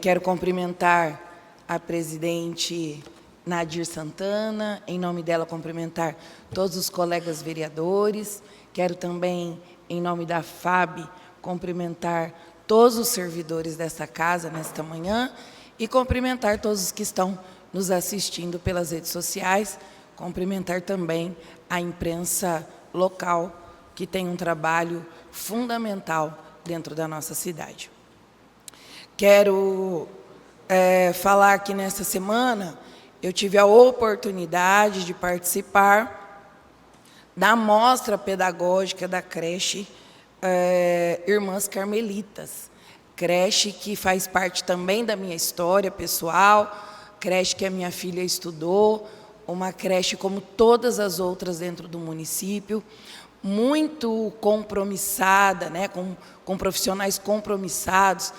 Quero cumprimentar a presidente Nadir Santana, em nome dela cumprimentar todos os colegas vereadores. Quero também, em nome da FAB, cumprimentar todos os servidores desta casa nesta manhã e cumprimentar todos os que estão nos assistindo pelas redes sociais, cumprimentar também a imprensa local, que tem um trabalho fundamental dentro da nossa cidade. Quero falar que nessa semana eu tive a oportunidade de participar da mostra pedagógica da creche Irmãs Carmelitas, creche que faz parte também da minha história pessoal, creche que a minha filha estudou, uma creche como todas as outras dentro do município, muito compromissada, né, com profissionais compromissados,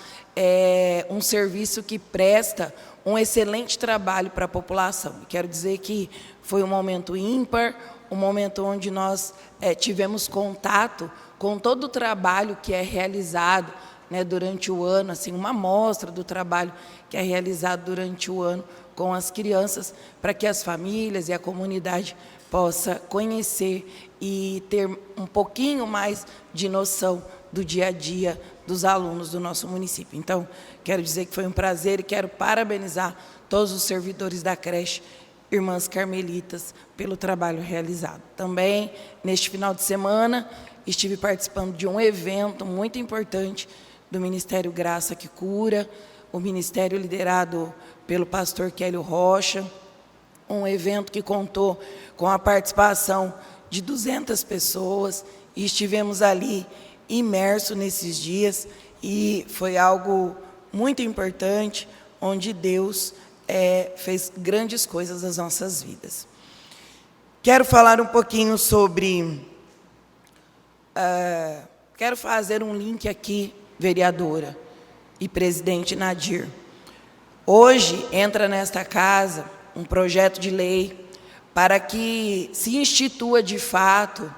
um serviço que presta um excelente trabalho para a população. Quero dizer que foi um momento ímpar, um momento onde nós tivemos contato com todo o trabalho que é realizado, né, durante o ano, assim, uma amostra do trabalho que é realizado durante o ano com as crianças, para que as famílias e a comunidade possa conhecer e ter um pouquinho mais de noção do dia a dia dos alunos do nosso município. Então, quero dizer que foi um prazer e quero parabenizar todos os servidores da creche Irmãs Carmelitas pelo trabalho realizado. Também, neste final de semana, estive participando de um evento muito importante do Ministério Graça que Cura, o ministério liderado pelo pastor Kélio Rocha, um evento que contou com a participação de 200 pessoas, e estivemos ali imersos nesses dias, e foi algo muito importante, onde Deus fez grandes coisas nas nossas vidas. Quero falar um pouquinho sobre... quero fazer um link aqui, vereadora e presidente Nadir. Hoje entra nesta casa um projeto de lei para que se institua de fato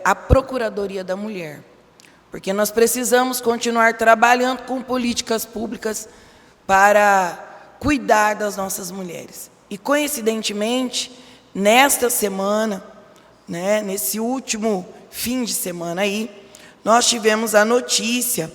a Procuradoria da Mulher, porque nós precisamos continuar trabalhando com políticas públicas para cuidar das nossas mulheres. E, coincidentemente, nesta semana, né, nesse último fim de semana aí, nós tivemos a notícia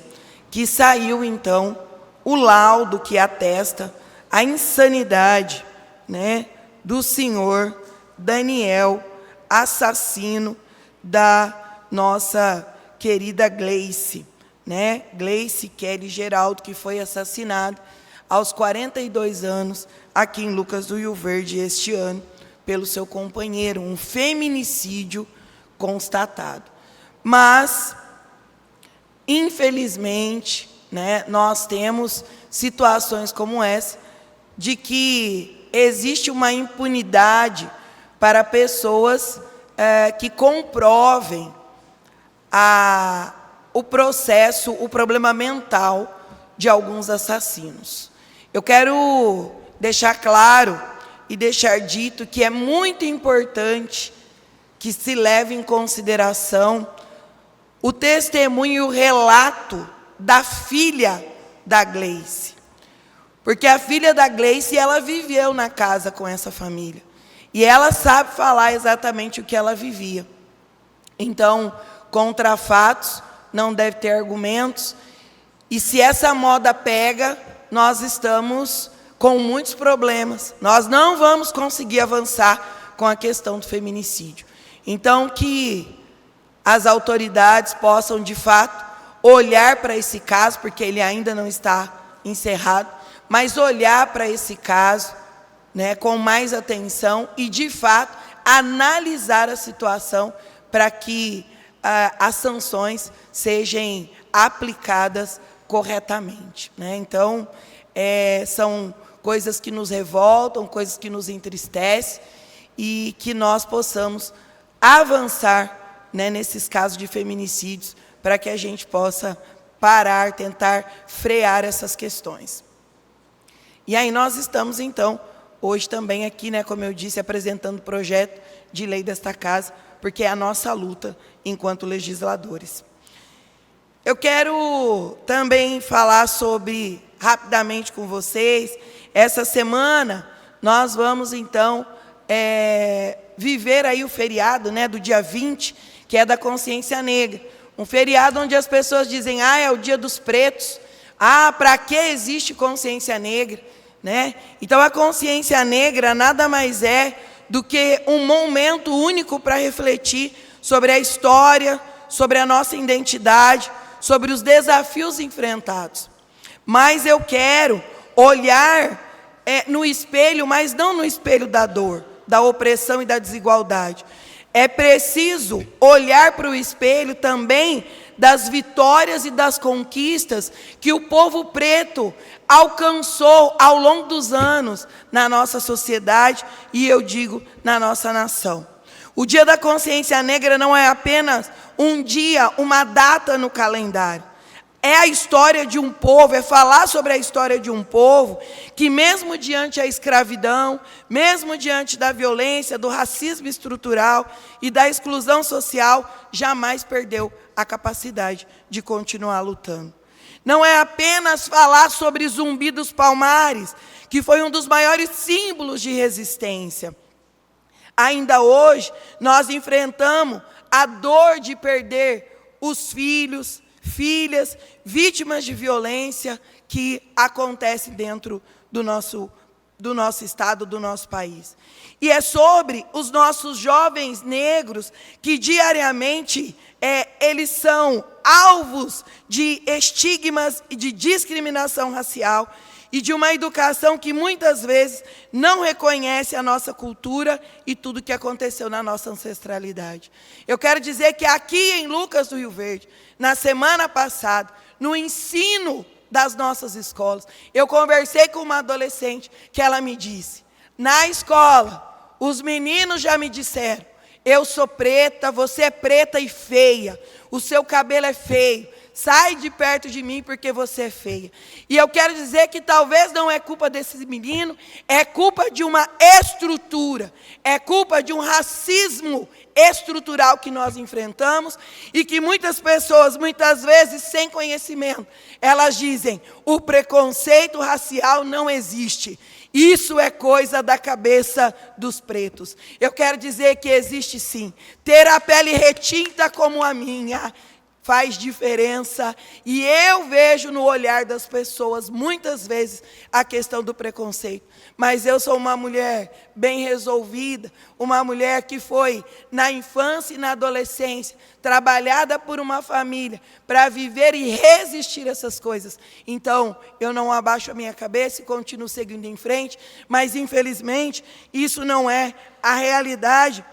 que saiu, então, o laudo que atesta a insanidade, né, do senhor Daniel, assassino da nossa querida Gleice, né, Gleice Kelly Geraldo, que foi assassinada aos 42 anos aqui em Lucas do Rio Verde este ano pelo seu companheiro, um feminicídio constatado. Mas, infelizmente, né, nós temos situações como essa, de que existe uma impunidade para pessoas que comprovem o processo, o problema mental de alguns assassinos. Eu quero deixar claro e deixar dito que é muito importante que se leve em consideração o testemunho e o relato da filha da Gleice. Porque a filha da Gleice, ela viveu na casa com essa família. E ela sabe falar exatamente o que ela vivia. Então, contra fatos, não deve ter argumentos. E se essa moda pega, nós estamos com muitos problemas. Nós não vamos conseguir avançar com a questão do feminicídio. Então, que as autoridades possam, de fato, olhar para esse caso, porque ele ainda não está encerrado, mas olhar para esse caso, né, com mais atenção e, de fato, analisar a situação para que as sanções sejam aplicadas corretamente, né? Então, são coisas que nos revoltam, coisas que nos entristecem, e que nós possamos avançar, né, nesses casos de feminicídios, para que a gente possa parar, tentar frear essas questões. E aí nós estamos, então, hoje também aqui, né, como eu disse, apresentando o projeto de lei desta casa, porque é a nossa luta enquanto legisladores. Eu quero também falar rapidamente com vocês, essa semana nós vamos então viver aí o feriado, né, do dia 20, que é da Consciência Negra. Um feriado onde as pessoas dizem, é o dia dos pretos, para que existe consciência negra? Né? Então a consciência negra nada mais é do que um momento único para refletir sobre a história, sobre a nossa identidade, sobre os desafios enfrentados. Mas eu quero olhar no espelho, mas não no espelho da dor, da opressão e da desigualdade. É preciso olhar para o espelho também das vitórias e das conquistas que o povo preto alcançou ao longo dos anos na nossa sociedade e, eu digo, na nossa nação. O Dia da Consciência Negra não é apenas um dia, uma data no calendário. É a história de um povo, é falar sobre a história de um povo que, mesmo diante da escravidão, mesmo diante da violência, do racismo estrutural e da exclusão social, jamais perdeu a capacidade de continuar lutando. Não é apenas falar sobre Zumbi dos Palmares, que foi um dos maiores símbolos de resistência. Ainda hoje, nós enfrentamos a dor de perder os filhos, filhas, vítimas de violência que acontece dentro do nosso estado, do nosso país. E é sobre os nossos jovens negros que diariamente eles são alvos de estigmas e de discriminação racial e de uma educação que muitas vezes não reconhece a nossa cultura e tudo o que aconteceu na nossa ancestralidade. Eu quero dizer que aqui em Lucas do Rio Verde, na semana passada, no ensino das nossas escolas, eu conversei com uma adolescente que ela me disse, na escola, os meninos já me disseram, eu sou preta, você é preta e feia, o seu cabelo é feio, sai de perto de mim porque você é feia. E eu quero dizer que talvez não é culpa desse menino, é culpa de uma estrutura, é culpa de um racismo estrutural que nós enfrentamos e que muitas pessoas, muitas vezes sem conhecimento, elas dizem, o preconceito racial não existe. Isso é coisa da cabeça dos pretos. Eu quero dizer que existe sim. Ter a pele retinta como a minha faz diferença. E eu vejo no olhar das pessoas, muitas vezes, a questão do preconceito. Mas eu sou uma mulher bem resolvida, uma mulher que foi, na infância e na adolescência, trabalhada por uma família para viver e resistir a essas coisas. Então, eu não abaixo a minha cabeça e continuo seguindo em frente, mas, infelizmente, isso não é a realidade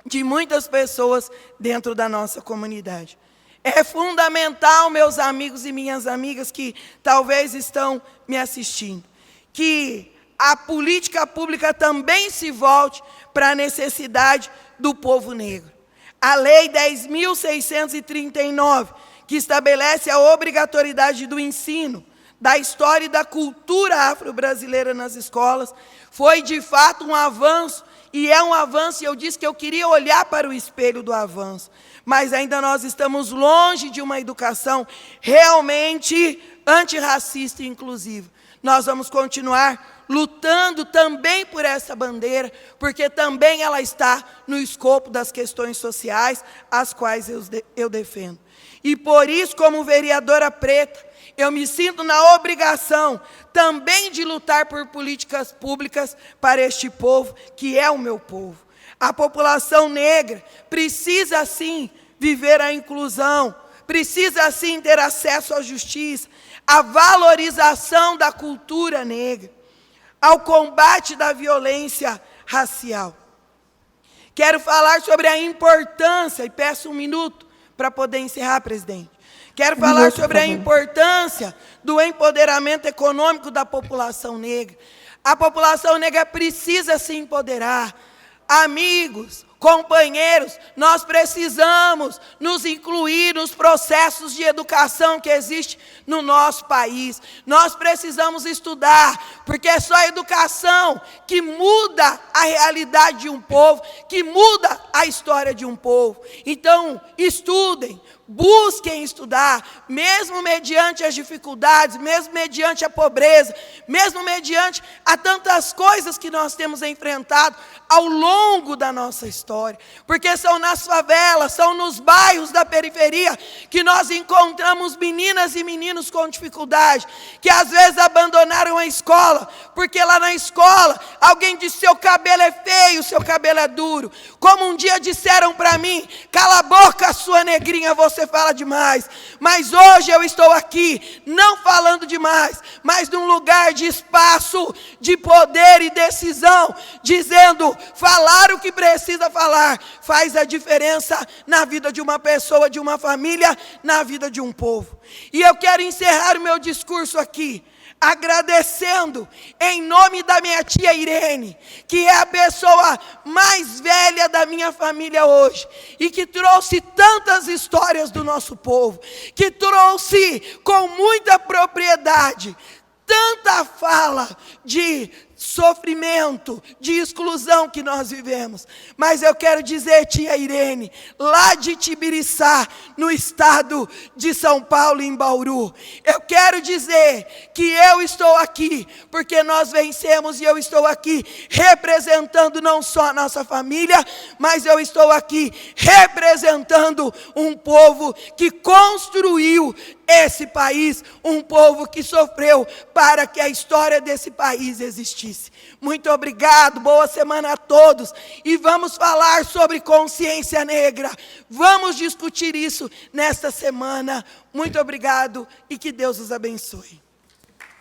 de muitas pessoas dentro da nossa comunidade. É fundamental, meus amigos e minhas amigas que talvez estão me assistindo, que a política pública também se volte para a necessidade do povo negro. A Lei 10.639, que estabelece a obrigatoriedade do ensino da história e da cultura afro-brasileira nas escolas, foi de fato um avanço, e é um avanço, e eu disse que eu queria olhar para o espelho do avanço, mas ainda nós estamos longe de uma educação realmente antirracista e inclusiva. Nós vamos continuar lutando também por essa bandeira, porque também ela está no escopo das questões sociais, as quais eu defendo. E por isso, como vereadora preta, eu me sinto na obrigação também de lutar por políticas públicas para este povo, que é o meu povo. A população negra precisa, sim, viver a inclusão, precisa, sim, ter acesso à justiça, à valorização da cultura negra, ao combate da violência racial. Quero falar sobre a importância, e peço um minuto para poder encerrar, presidente. Quero falar sobre a importância do empoderamento econômico da população negra. A população negra precisa se empoderar. Amigos, companheiros, nós precisamos nos incluir nos processos de educação que existe no nosso país. Nós precisamos estudar, porque é só a educação que muda a realidade de um povo, que muda a história de um povo. Então, estudem, busquem estudar, mesmo mediante as dificuldades, mesmo mediante a pobreza, mesmo mediante a tantas coisas que nós temos enfrentado ao longo da nossa história. Porque são nas favelas, são nos bairros da periferia que nós encontramos meninas e meninos com dificuldade, que às vezes abandonaram a escola, porque lá na escola alguém disse: seu cabelo é feio, seu cabelo é duro. Como um dia disseram para mim: cala a boca, sua negrinha, você fala demais. Mas hoje eu estou aqui, não falando demais, mas num lugar de espaço, de poder e decisão, dizendo: falar o que precisa falar faz a diferença na vida de uma pessoa, de uma família, na vida de um povo. E eu quero encerrar o meu discurso aqui agradecendo em nome da minha tia Irene, que é a pessoa mais velha da minha família hoje, e que trouxe tantas histórias do nosso povo, que trouxe com muita propriedade tanta fala de sofrimento, de exclusão que nós vivemos. Mas eu quero dizer, tia Irene, lá de Tibiriçá, no estado de São Paulo, em Bauru, eu quero dizer que eu estou aqui porque nós vencemos, e eu estou aqui representando não só a nossa família, mas eu estou aqui representando um povo que construiu esse país, um povo que sofreu para que a história desse país existisse. Muito obrigado, boa semana a todos, e vamos falar sobre consciência negra, vamos discutir isso nesta semana. Muito obrigado e que Deus os abençoe.